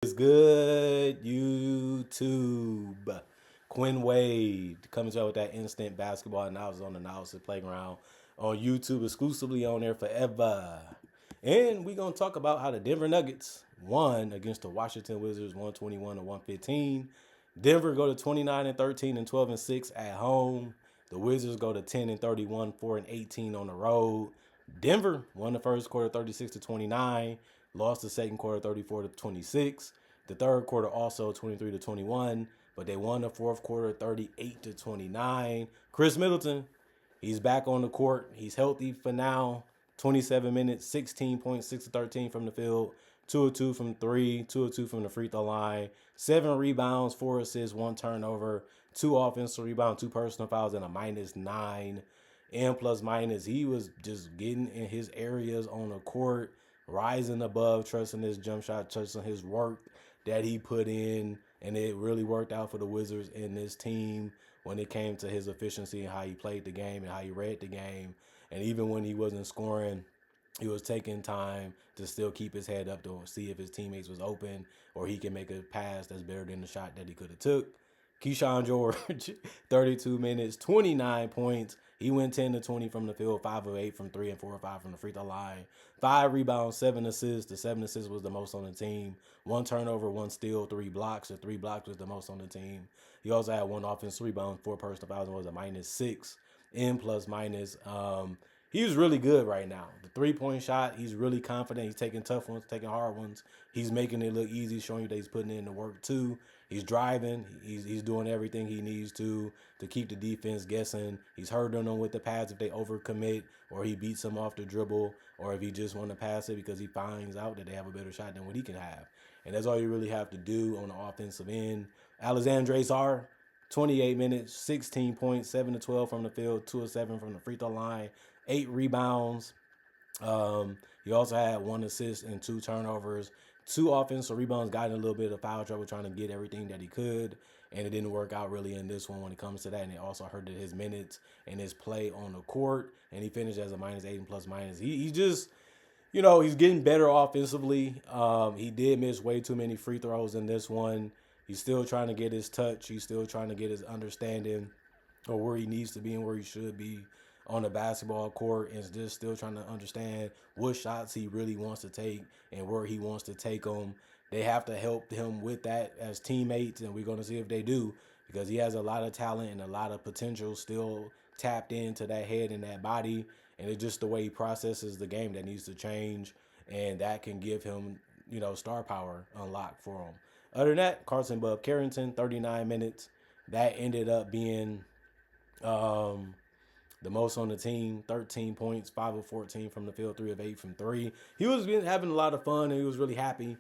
It's good, YouTube. Quinn Wade coming to you with that instant basketball analysis on the Analysis Playground on YouTube, exclusively on there forever. And we're going to talk about how the Denver Nuggets won against the Washington Wizards 121 to 115. Denver go to 29 and 13 and 12 and 6 at home. The Wizards go to 10 and 31, 4 and 18 on the road. Denver won the first quarter 36 to 29, lost the second quarter 34 to 26. The third quarter also 23 to 21, but they won the fourth quarter 38 to 29. Chris Middleton, he's back on the court. He's healthy for now. 27 minutes, 16 points, 6 to 13 from the field, 2 of 2 from 3, 2 of 2 from the free throw line, 7 rebounds, 4 assists, 1 turnover, 2 offensive rebounds, 2 personal fouls, and a -9. And plus minus, he was just getting in his areas on the court, rising above, trusting his jump shot, trusting his work that he put in, and it really worked out for the Wizards and this team when it came to his efficiency and how he played the game and how he read the game. And even when he wasn't scoring, he was taking time to still keep his head up to see if his teammates was open or he can make a pass that's better than the shot that he could have took. Keyshawn George, 32 minutes, 29 points. He went 10 to 20 from the field, 5 of 8 from 3 and 4 of 5 from the free throw line. 5 rebounds, 7 assists. The 7 assists was the most on the team. 1 turnover, 1 steal, 3 blocks. The 3 blocks was the most on the team. He also had 1 offensive rebound, 4 personal fouls, and was a -6 in plus minus. He was really good right now. The 3-point shot, he's really confident. He's taking tough ones, taking hard ones. He's making it look easy, showing you that he's putting in the work too. He's driving. He's doing everything he needs to keep the defense guessing. He's hurting them with the pass if they overcommit, or he beats them off the dribble, or if he just want to pass it because he finds out that they have a better shot than what he can have. And that's all you really have to do on the offensive end. Alexandre Sarr, 28 minutes, 16 points, 7 to 12 from the field, 2 of 7 from the free throw line, 8 rebounds. He also had 1 assist and 2 turnovers, 2 offensive rebounds, got in a little bit of foul trouble trying to get everything that he could, and it didn't work out really in this one when it comes to that, and it also hurted his minutes and his play on the court, and he finished as a -8 and plus minus. He just, he's getting better offensively. He did miss way too many free throws in this one. He's still trying to get his touch. He's still trying to get his understanding of where he needs to be and where he should be on the basketball court, and just still trying to understand what shots he really wants to take and where he wants to take them. They have to help him with that as teammates, and we're going to see if they do, because he has a lot of talent and a lot of potential still tapped into that head and that body, and it's just the way he processes the game that needs to change, and that can give him, star power unlocked for him. Other than that, Carson Bub Carrington, 39 minutes. That ended up being the most on the team, 13 points, 5 of 14 from the field, 3 of 8 from 3. He was having a lot of fun, and he was really happy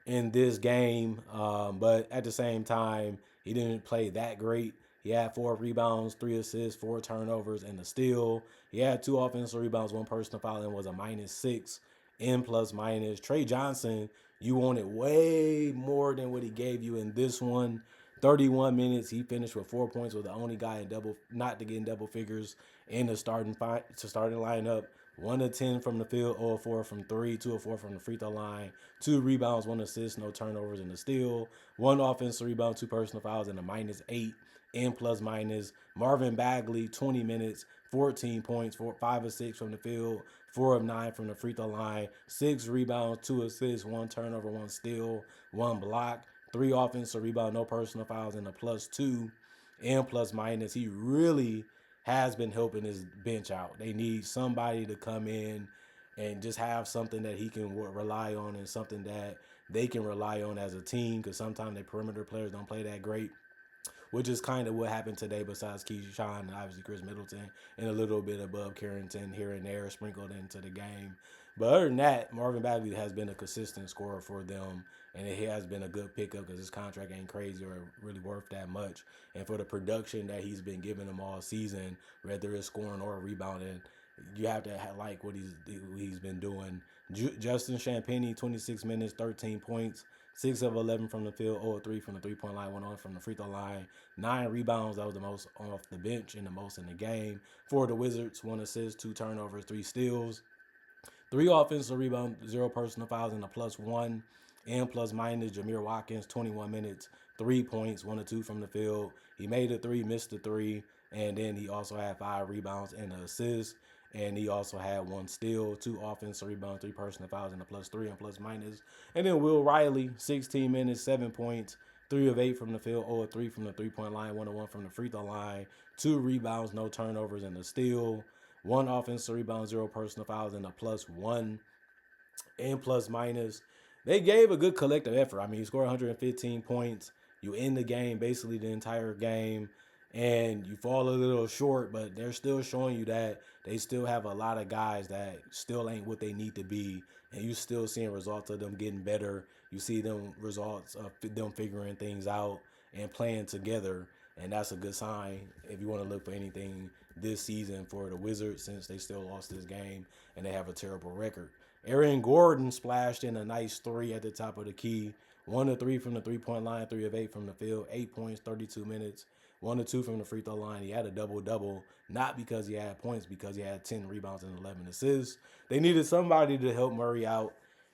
in this game. But at the same time, he didn't play that great. He had 4 rebounds, 3 assists, 4 turnovers, and a steal. He had 2 offensive rebounds, 1 personal foul, and was a -6 in plus minus. Trey Johnson, you wanted way more than what he gave you in this one. 31 minutes, he finished with 4 points. Was the only guy in not to get in double figures in the starting lineup. 1 of 10 from the field, 0 of 4 from 3, 2 of 4 from the free throw line, 2 rebounds, 1 assist, no turnovers, and a steal. 1 offensive rebound, 2 personal fouls, and a -8 in plus minus. Marvin Bagley, 20 minutes, 14 points, 5 of 6 from the field, 4 of 9 from the free throw line, 6 rebounds, 2 assists, 1 turnover, 1 steal, 1 block, 3 offensive rebounds, no personal fouls, and a +2 and plus minus. He really has been helping his bench out. They need somebody to come in and just have something that he can rely on, and something that they can rely on as a team, because sometimes the perimeter players don't play that great, which is kind of what happened today besides Keyshawn and obviously Chris Middleton and a little bit above Carrington here and there sprinkled into the game. But other than that, Marvin Bagley has been a consistent scorer for them, and it has been a good pickup because his contract ain't crazy or really worth that much. And for the production that he's been giving them all season, whether it's scoring or rebounding, you have to like what he's been doing. Justin Champagnie, 26 minutes, 13 points, 6 of 11 from the field, 0 of 3 from the 3-point line, 1 on from the free throw line, 9 rebounds. That was the most off the bench and the most in the game. For the Wizards, 1 assist, 2 turnovers, 3 steals, 3 offensive rebounds, 0 personal fouls, and a +1 And plus minus, Jameer Watkins, 21 minutes, 3 points, 1 or 2 from the field. He made a three, missed a three, and then he also had 5 rebounds and an assist. And he also had 1 steal, 2 offensive rebounds, 3 personal fouls, and a +3 and plus minus. And then Will Riley, 16 minutes, 7 points, 3 of 8 from the field, 0 of 3 from the 3-point line, 1 of 1 from the free throw line, 2 rebounds, no turnovers, and a steal. 1 offensive rebound, 0 personal fouls, and a +1 and plus minus. They gave a good collective effort. I mean, you score 115 points. You end the game basically the entire game, and you fall a little short, but they're still showing you that they still have a lot of guys that still ain't what they need to be, and you still seeing results of them getting better. You see them results of them figuring things out and playing together, and that's a good sign if you want to look for anything this season for the Wizards, since they still lost this game and they have a terrible record. Aaron Gordon splashed in a nice 3 at the top of the key. 1 of 3 from the 3-point line, 3 of 8 from the field, 8 points, 32 minutes. 1 of 2 from the free throw line. He had a double-double, not because he had points, because he had 10 rebounds and 11 assists. They needed somebody to help Murray out.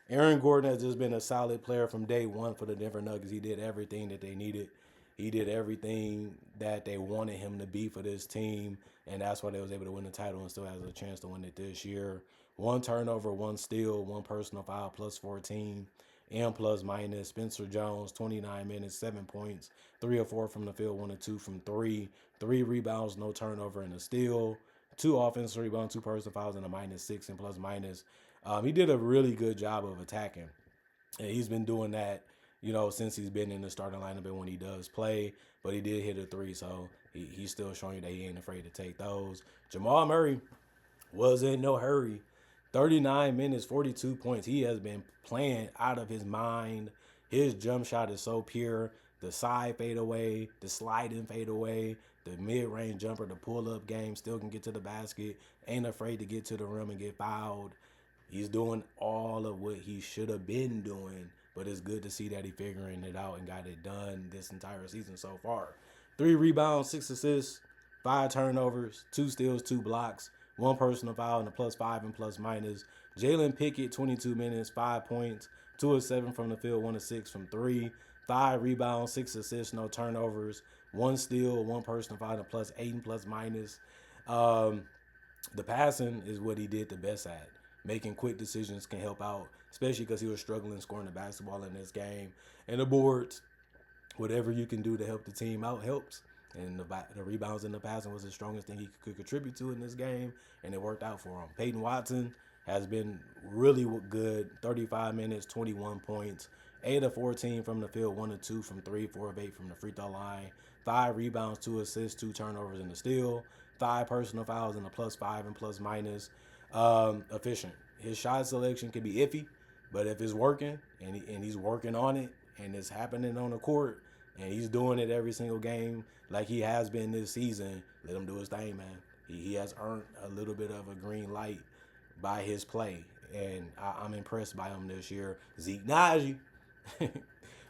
Aaron Gordon has just been a solid player from day one for the Denver Nuggets. He did everything that they needed. He did everything that they wanted him to be for this team, and that's why they was able to win the title and still has a chance to win it this year. 1 turnover, 1 steal, 1 personal foul, +14, and plus minus. Spencer Jones, 29 minutes, 7 points, 3 of 4 from the field, 1 of 2 from 3, 3 rebounds, no turnover, and a steal. 2 offensive rebounds, 2 personal fouls, and a -6 and plus minus. He did a really good job of attacking, and he's been doing that, since he's been in the starting lineup and when he does play. But he did hit a 3, so he's still showing you that he ain't afraid to take those. Jamal Murray was in no hurry. 39 minutes, 42 points. He has been playing out of his mind. His jump shot is so pure. The side fadeaway, the sliding fadeaway, the mid-range jumper, the pull-up game, still can get to the basket, ain't afraid to get to the rim and get fouled. He's doing all of what he should have been doing, but it's good to see that he's figuring it out and got it done this entire season so far. 3 rebounds, 6 assists, 5 turnovers, 2 steals, 2 blocks, 1 personal foul, and a +5 and plus minus. Jalen Pickett, 22 minutes, 5 points, 2 of 7 from the field, 1 of 6 from 3, 5 rebounds, 6 assists, no turnovers, 1 steal, 1 personal foul, and a +8 and plus minus. The passing is what he did the best at. Making quick decisions can help out, especially because he was struggling scoring the basketball in this game. And the boards, whatever you can do to help the team out helps. And the rebounds and the passing was the strongest thing he could contribute to in this game, and it worked out for him. Peyton Watson has been really good. 35 minutes, 21 points, 8 of 14 from the field, 1 of 2 from 3, 4 of 8 from the free throw line, 5 rebounds, 2 assists, 2 turnovers, and a steal, 5 personal fouls, and a +5 and plus minus. Efficient. His shot selection can be iffy, but if it's working and he's working on it and it's happening on the court and he's doing it every single game like he has been this season, let him do his thing, man. He has earned a little bit of a green light by his play, and I'm impressed by him this year. Zeke Naji,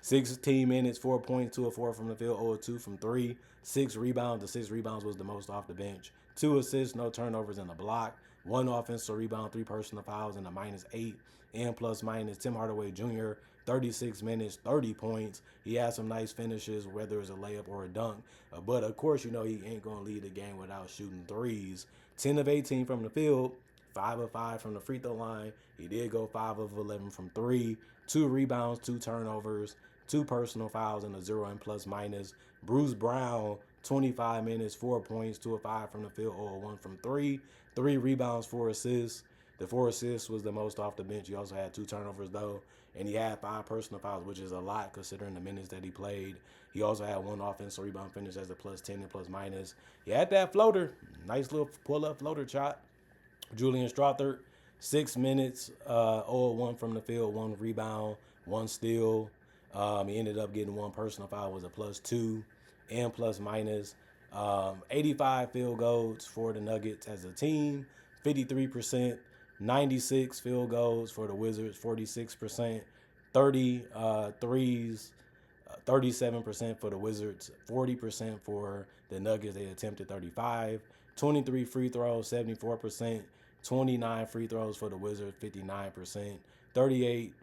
16 minutes, 4 points, 2 of 4 from the field, 0 of 2 from 3, 6 rebounds. The 6 rebounds was the most off the bench. 2 assists, no turnovers, and a block. 1 offensive rebound, 3 personal fouls, and a -8 and plus minus. Tim Hardaway Jr., 36 minutes, 30 points. He had some nice finishes, whether it's a layup or a dunk. But, of course, he ain't going to lead the game without shooting threes. 10 of 18 from the field, 5 of 5 from the free throw line. He did go 5 of 11 from 3. 2 rebounds, 2 turnovers, 2 personal fouls, and a 0 and plus minus. Bruce Brown, 25 minutes, 4 points, 2 of 5 from the field, 0 of 1 from 3. 3 rebounds, 4 assists. The 4 assists was the most off the bench. He also had 2 turnovers, though. And he had 5 personal fouls, which is a lot considering the minutes that he played. He also had 1 offensive rebound finish as a +10 and plus minus. He had that floater. Nice little pull-up floater shot. Julian Strawther, 6 minutes, 0 of 1 from the field, 1 rebound, 1 steal. He ended up getting 1 personal foul, was a +2 and plus minus. 85 field goals for the Nuggets as a team, 53%, 96 field goals for the Wizards, 46%, 30 threes, 37% for the Wizards, 40% for the Nuggets. They attempted 35, 23 free throws, 74%, 29 free throws for the Wizards, 59%, 38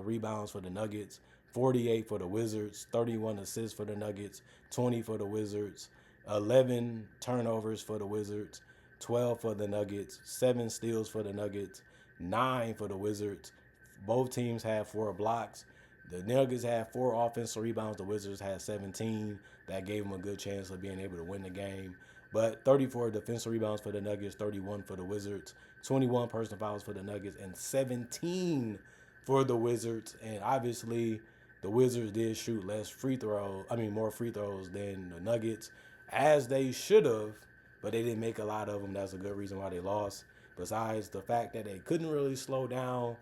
rebounds for the Nuggets, 48 for the Wizards, 31 assists for the Nuggets, 20 for the Wizards, 11 turnovers for the Wizards, 12 for the Nuggets, 7 steals for the Nuggets, 9 for the Wizards. Both teams had 4 blocks. The Nuggets had 4 offensive rebounds. The Wizards had 17. That gave them a good chance of being able to win the game. But 34 defensive rebounds for the Nuggets, 31 for the Wizards, 21 personal fouls for the Nuggets, and 17 for the Wizards. And obviously, the Wizards did shoot more free throws than the Nuggets, as they should have, but they didn't make a lot of them. That's a good reason why they lost. Besides the fact that they couldn't really slow down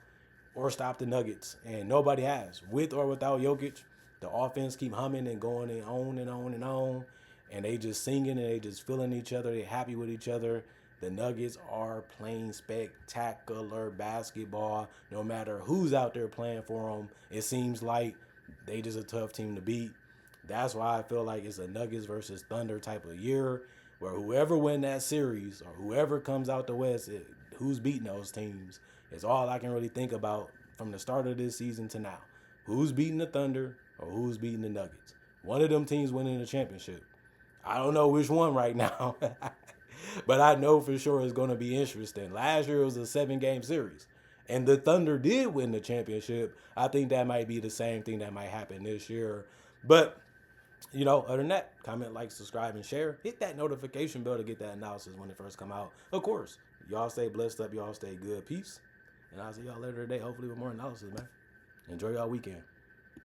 or stop the Nuggets, and nobody has. With or without Jokic, the offense keep humming and going and on and on and on, and they just singing and they just feeling each other. They happy with each other. The Nuggets are playing spectacular basketball. No matter who's out there playing for them, it seems like they just a tough team to beat. That's why I feel like it's a Nuggets versus Thunder type of year, where whoever win that series or whoever comes out the West, who's beating those teams is all I can really think about from the start of this season to now. Who's beating the Thunder or who's beating the Nuggets? One of them teams winning the championship. I don't know which one right now, but I know for sure it's going to be interesting. Last year it was a 7-game series, and the Thunder did win the championship. I think that might be the same thing that might happen this year. But other than that, comment, like, subscribe, and share. Hit that notification bell to get that analysis when it first come out. Of course, y'all stay blessed up. Y'all stay good. Peace. And I'll see y'all later today, hopefully with more analysis, man. Enjoy y'all weekend.